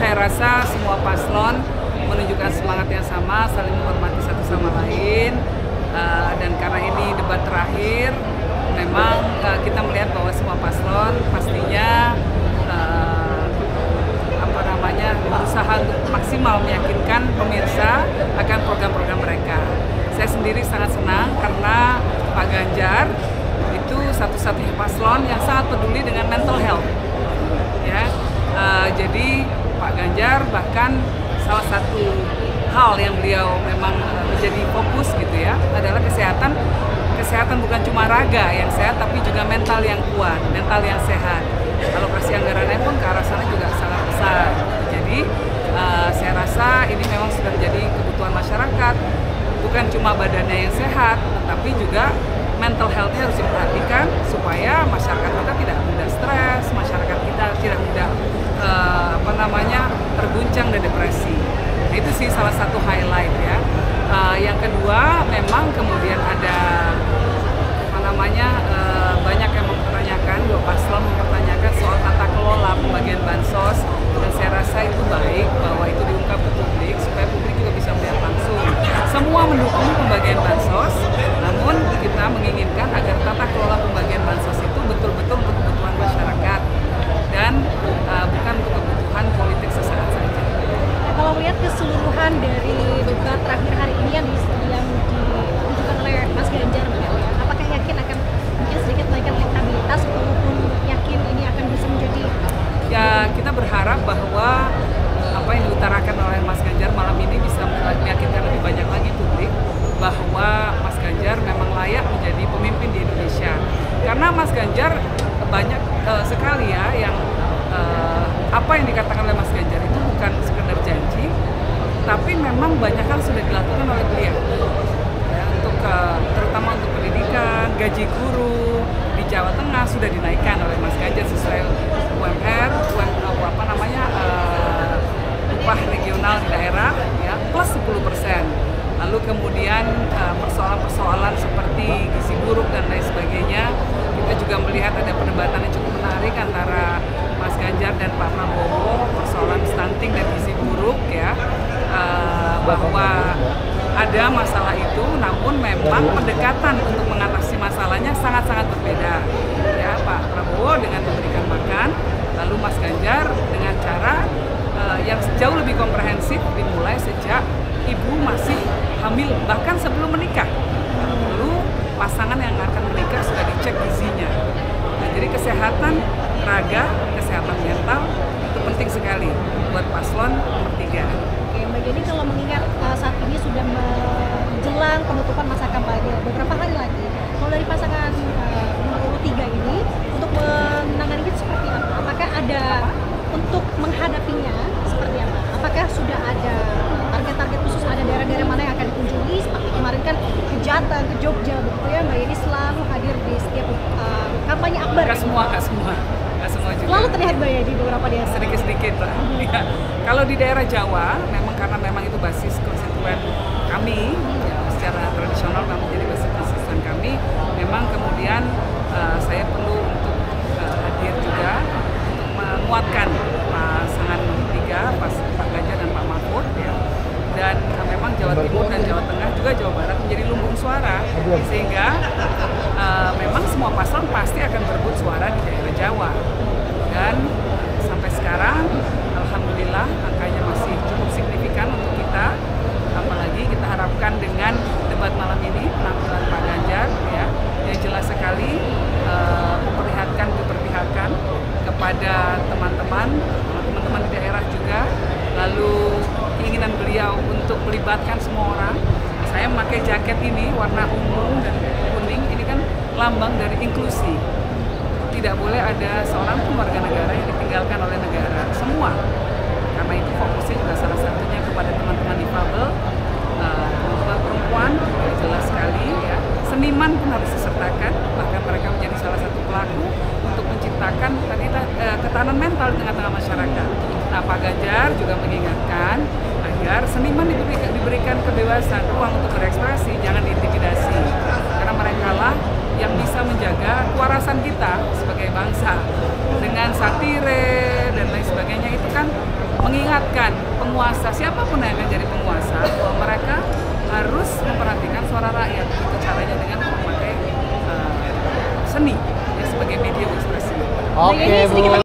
saya rasa semua paslon menunjukkan semangat yang sama, saling menghormati satu sama lain. Dan karena ini debat terakhir, memang kita melihat bahwa semua paslon pastinya berusaha untuk maksimal meyakinkan pemirsa akan program-program mereka. Saya sendiri sangat senang karena Pak Ganjar itu satu-satunya paslon yang sangat peduli dengan mental health. Ya, jadi Pak Ganjar bahkan salah satu hal yang beliau memang menjadi fokus gitu ya adalah kesehatan. Kesehatan bukan cuma raga yang sehat, tapi juga mental yang kuat, mental yang sehat. Alokasi anggarannya pun ke arah sana juga sangat besar. Jadi saya rasa ini memang sudah menjadi kebutuhan masyarakat. Bukan cuma badannya yang sehat, tapi juga mental health-nya harus diperhatikan supaya masyarakat kita tidak mudah stres, masyarakat kita tidak mudah terguncang dan depresi. Nah, itu sih salah satu highlight ya. Yang kedua, memang kemudian ada banyak yang mempertanyakan, dua paslon mempertanyakan soal tata kelola pembagian bansos, dan saya rasa itu baik bahwa itu diungkap ke publik supaya publik juga bisa melihat langsung. Semua mendukung pembagian bansos, namun kita menginginkan agar tata kelola pembagian bansos itu betul-betul untuk kebutuhan masyarakat dan bukan untuk kebutuhan politik sesaat saja. Kalau melihat keseluruhan dari debat terakhir hari ini yang ditunjukkan oleh Mas Ganjar, apakah yakin akan mungkin sedikit menaikkan elektabilitas walaupun yakin ini akan bisa menjadi? Ya, kita berharap bahwa apa yang diutarakan oleh Mas Ganjar malam ini bisa meyakinkan lebih banyak lagi publik bahwa Mas Ganjar memang layak menjadi pemimpin di Indonesia. Karena Mas Ganjar banyak sekali ya yang apa yang dikatakan oleh Mas Ganjar itu bukan sekedar janji, tapi memang banyak hal sudah dilakukan oleh beliau. Ya, untuk terutama untuk pendidikan, gaji guru di Jawa Tengah sudah dinaikkan oleh Mas Ganjar sesuai UMR, upah regional di daerah ya plus 10%. Lalu kemudian persoalan-persoalan seperti gizi buruk dan lain sebagainya, kita juga melihat ada perdebatan yang cukup menarik antara Mas Ganjar dan Pak Prabowo, persoalan stunting dan gizi buruk ya, bahwa ada masalah itu, namun memang pendekatan untuk mengatasi masalahnya sangat-sangat berbeda. Ya, Pak Prabowo dengan memberikan makan, lalu Mas Ganjar dengan cara yang jauh lebih komprehensif, dimulai sejak ibu masih hamil, bahkan sebelum menikah. Lalu pasangan yang akan menikah sudah dicek gizinya. Nah, jadi kesehatan raga, kesehatan mental itu penting sekali buat paslon nomor 3. Oke, Mbak Jenny, kalau mengingat saat ini sudah menjelang penutupan masa kampanye beberapa hari lagi, kalau dari pasangan nomor 3 ini untuk menangani itu seperti apa? Apakah ada untuk menghadapinya seperti apa? Apakah sudah ada target-target khusus, ada daerah-daerah mana yang akan dikunjungi? Seperti kemarin kan ke Jateng, ke Jogja, begitu ya, Mbak Yeni selalu hadir di setiap kampanye akbar. Gak semua juga. Selalu terlihat Mbak ya di beberapa daerah. Sedikit-sedikit lah. Ya. Kalau di daerah Jawa, karena memang itu basis konstituen kami, ya, secara tradisional kami jadi basis konstituen kami, memang kemudian saya perlu untuk hadir juga untuk menguatkan pasangan nomor 3, Pak Ganjar dan Pak Mahfud ya. Dan memang Jawa Timur dan Jawa Tengah juga Jawa Barat menjadi lumbung suara, sehingga memang semua paslon pasti akan berebut suara di daerah Jawa. Dan sampai sekarang alhamdulillah angkanya masih cukup signifikan untuk kita, apalagi kita harapkan dengan debat malam ini penampilan Pak Ganjar ya, yang jelas sekali memperlihatkan keberpihakan kepada teman-teman di daerah juga, lalu keinginan beliau untuk melibatkan semua orang. Saya memakai jaket ini warna ungu dan kuning, ini kan lambang dari inklusi. Tidak boleh ada seorang pun warga negara yang ditinggalkan oleh negara, semua. Karena itu fokusnya juga salah satunya kepada teman-teman difabel, teman-teman perempuan, jelas sekali ya. Seniman pun harus disertakan, bahkan mereka menjadi salah satu pelaku untuk menciptakan ketahanan mental di tengah-tengah masyarakat. Nah, Pak Ganjar juga mengingatkan agar seniman diberikan kebebasan, ruang untuk berekspresi, jangan diintimidasi. Karena mereka lah yang bisa menjaga kewarasan kita sebagai bangsa. Dengan satire dan lain sebagainya itu kan mengingatkan penguasa, siapapun yang akan jadi penguasa, bahwa mereka harus memperhatikan suara rakyat. Itu caranya dengan memakai seni ya, sebagai medium ekspresi. Oke, Bu.